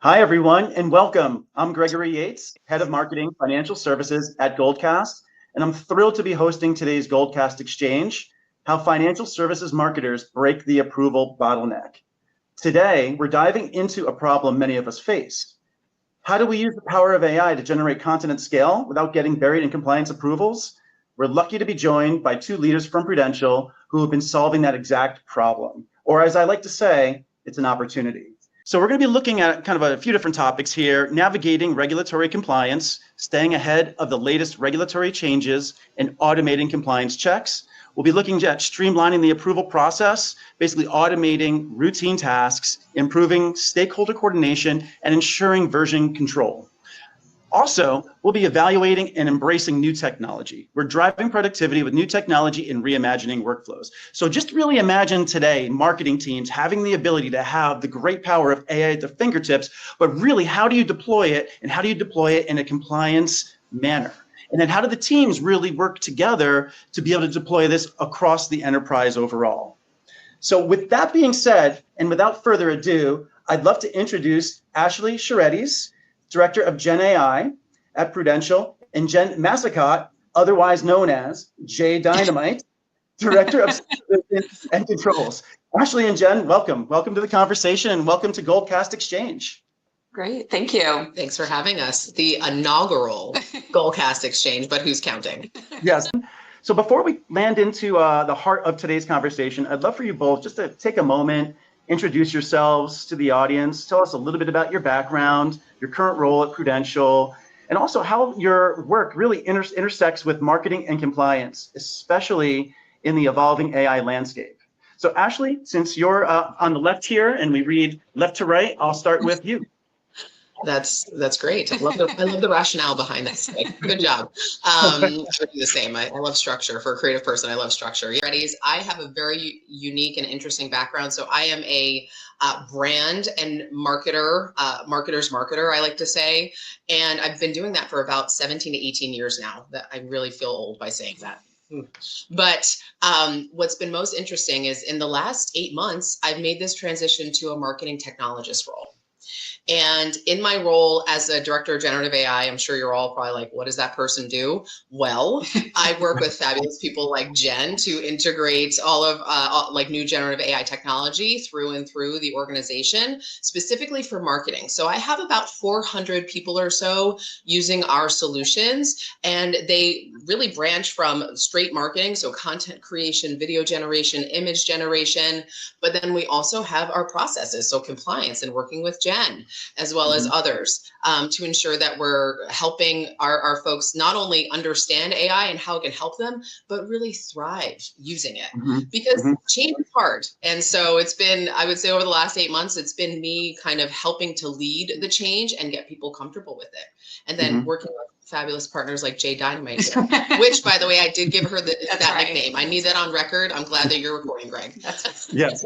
Hi, everyone, and welcome. I'm Gregory Yates, Head of Marketing Financial Services at Goldcast, and I'm thrilled to be hosting today's Goldcast Exchange, How Financial Services Marketers Break the Approval Bottleneck. Today, we're diving into a problem many of us face. How do we use the power of AI to generate content at scale without getting buried in compliance approvals? We're lucky to be joined by two leaders from Prudential who have been solving that exact problem. Or as I like to say, it's an opportunity. So we're going to be looking at kind of a few different topics here: navigating regulatory compliance, staying ahead of the latest regulatory changes, and automating compliance checks. We'll be looking at streamlining the approval process, basically automating routine tasks, improving stakeholder coordination, and ensuring version control. Also, we'll be evaluating and embracing new technology. We're driving productivity with new technology and reimagining workflows. So just really imagine today marketing teams having the ability to have the great power of AI at their fingertips, but really, how do you deploy it, and how do you deploy it in a compliance manner? And then how do the teams really work together to be able to deploy this across the enterprise overall? So with that being said, and without further ado, I'd love to introduce Ashley Massicotte, Director of GenAI at Prudential, and Jen Massacott, otherwise known as Jay Dynamite, Director of Supervision and Controls. Ashley and Jen, welcome. Welcome to the conversation, and welcome to Goldcast Exchange. Great, thank you. Thanks for having us. The inaugural Goldcast Exchange, but who's counting? Yes. So before we land into the heart of today's conversation, I'd love for you both just to take a moment, introduce yourselves to the audience, tell us a little bit about your background, your current role at Prudential, and also how your work really intersects with marketing and compliance, especially in the evolving AI landscape. So Ashley, since you're on the left here and we read left to right, I'll start with you. That's great. I love the rationale behind this. Good job. I would do the same. I love structure. For a creative person, I love structure. I have a very unique and interesting background. So I am a brand and marketer's marketer, I like to say. And I've been doing that for about 17 to 18 years now. That I really feel old by saying that. But what's been most interesting is in the last 8 months, I've made this transition to a marketing technologist role. And in my role as a director of generative AI, I'm sure you're all probably like, what does that person do? Well, I work with fabulous people like Jen to integrate all of new generative AI technology through and through the organization, specifically for marketing. So I have about 400 people or so using our solutions, and they really branch from straight marketing, so content creation, video generation, image generation, but then we also have our processes, so compliance and working with Jen, as well as others, to ensure that we're helping our folks not only understand AI and how it can help them, but really thrive using it. Because change is hard. And so it's been, I would say over the last 8 months, it's been me kind of helping to lead the change and get people comfortable with it. And then working with fabulous partners like Jay Dynamite, which, by the way, I did give her that nickname. I need that on record. I'm glad that you're recording, Greg. Yes,